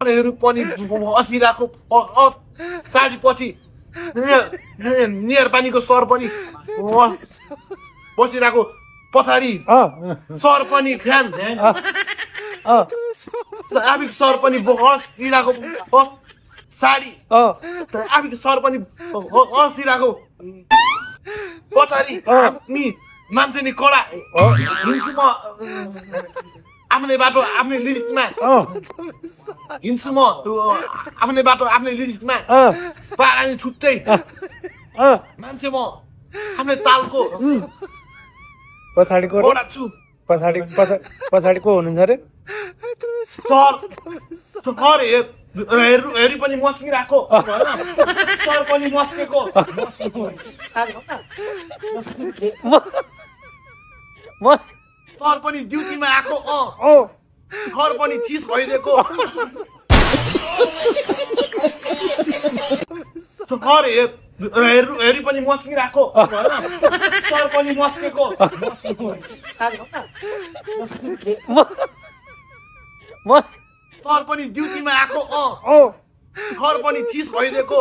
सरहरू पनि बसिरहेको साडीपछि नियर पानीको सर पनि बसिरहेको पछाडि सर पनि फ्यान आबिक सर पनि बसिरहेको साडी आबिक सर पनि बसिरहेको पछाडि हामी मान्छे नि कडा हिँड्छु म आफ्नै बाटो आफ्नै लिरिक्समा हिँड्छु म आफ्नै बाटो आफ्नै लिरिक्समा पानी छुट्टै मान्छे म आफ्नै तालको पछाडिको घोडा छु पछाडि को हुनुहुन्छ अरे सर हेरी पनि मस्किरहेको सर पनि मस्केको सर पनि ड्युटीमा आएको सर पनि चिज भइदिएको सर हेरी पनि मस्किरहेको सर पनि मस्केको सर पनि ड्युटीमा आएको सर पनि चिज भइदिएको